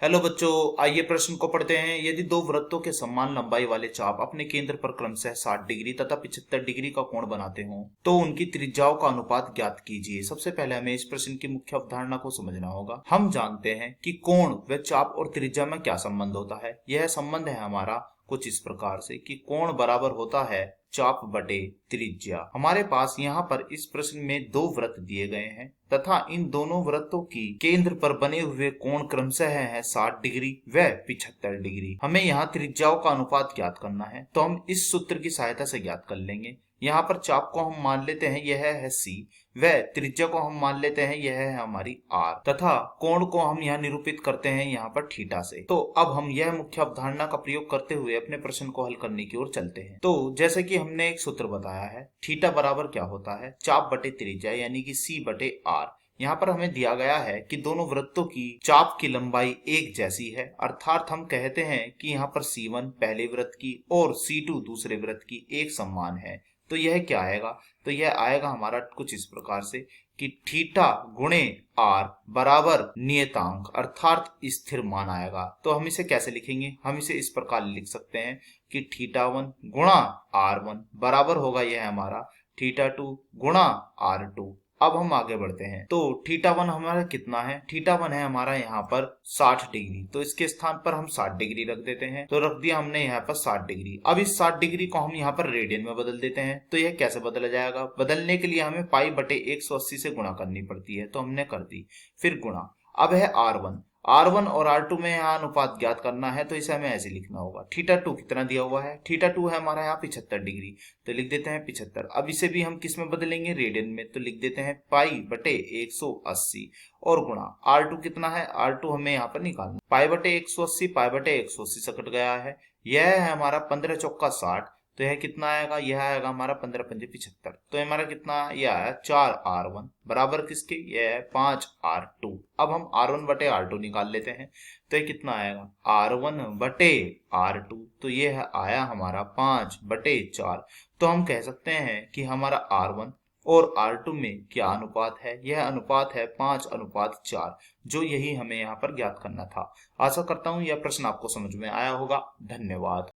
Hello बच्चों, आइए प्रश्न को पढ़ते हैं। यदि दो वृत्तों के समान लंबाई वाले चाप अपने केंद्र पर क्रमशः 60 डिग्री तथा 75 डिग्री का कोण बनाते हों तो उनकी त्रिज्याओं का अनुपात ज्ञात कीजिए। सबसे पहले हमें इस प्रश्न की मुख्य अवधारणा को समझना होगा। हम जानते हैं कि कोण व चाप और त्रिज्या में क्या संबंध होता है। यह संबंध है हमारा कुछ इस प्रकार से कि कोण बराबर होता है चाप बटे त्रिज्या। हमारे पास यहाँ पर इस प्रश्न में दो वृत्त दिए गए हैं तथा इन दोनों वृत्तों की केंद्र पर बने हुए कोण क्रमशः है 60 डिग्री व 75 डिग्री। हमें यहाँ त्रिज्याओं का अनुपात ज्ञात करना है तो हम इस सूत्र की सहायता से ज्ञात कर लेंगे। यहाँ पर चाप को हम मान लेते हैं यह है C व त्रिज्या को हम मान लेते हैं यह है हमारी R तथा कोण को हम यहाँ निरूपित करते हैं यहाँ पर थीटा से। तो अब हम यह मुख्य अवधारणा का प्रयोग करते हुए अपने प्रश्न को हल करने की ओर चलते हैं। तो जैसे कि हमने एक सूत्र बताया है, थीटा बराबर क्या होता है चाप बटे त्रिज्या यानी कि C बटे R। यहाँ पर हमें दिया गया है कि दोनों वृत्तों की चाप की लंबाई एक जैसी है, अर्थात हम कहते हैं कि यहाँ पर C1 पहले वृत्त की और C2 दूसरे वृत्त की एक समान है। तो यह क्या आएगा? तो यह आएगा हमारा कुछ इस प्रकार से कि थीटा गुणे R बराबर नियतांक अर्थात स्थिर मान आएगा। तो हम इसे कैसे लिखेंगे? हम इसे इस प्रकार लिख सकते हैं कि θ1 गुणा R1 बराबर होगा यह हमारा θ2 गुणा R2। अब हम आगे बढ़ते हैं। तो θ1 हमारा कितना है? θ1 है हमारा यहाँ पर 60 डिग्री। तो इसके स्थान पर हम 60 डिग्री रख देते हैं। तो रख दिया हमने यहाँ पर 60 डिग्री। अब इस 60 डिग्री को हम यहाँ पर रेडियन में बदल देते हैं। तो यह कैसे बदला जाएगा? बदलने के लिए हमें पाई बटे 180 से गुणा करनी पड़ती है, तो हमने कर दी। फिर गुणा। अब है R1 और R2 में यहाँ अनुपात ज्ञात करना है, तो इसे हमें ऐसे लिखना होगा। θ2 कितना दिया हुआ है? θ2 है हमारा यहाँ 75 डिग्री, तो लिख देते हैं 75। अब इसे भी हम किस में बदलेंगे? रेडियन में। तो लिख देते हैं पाई बटे 180 और गुणा R2 कितना है? R2 हमें यहाँ पर निकालना। पाई बटे 180 पाई बटे 180 से कट गया है। यह है हमारा 15 चौका 60। तो यह कितना आएगा? यह आएगा हमारा 15 पंजे 75। तो हमारा कितना? यह आया 4R1 बराबर किसके? यह है 5R2। अब हम R1 बटे R2 निकाल लेते हैं। तो ये कितना आएगा? R1 बटे R2। तो ये आया हमारा 5 बटे 4। तो हम कह सकते हैं कि हमारा R1 और R2 में क्या अनुपात है? यह अनुपात है 5:4, जो यही हमें यहाँ पर ज्ञात करना था। आशा करता हूँ यह प्रश्न आपको समझ में आया होगा। धन्यवाद।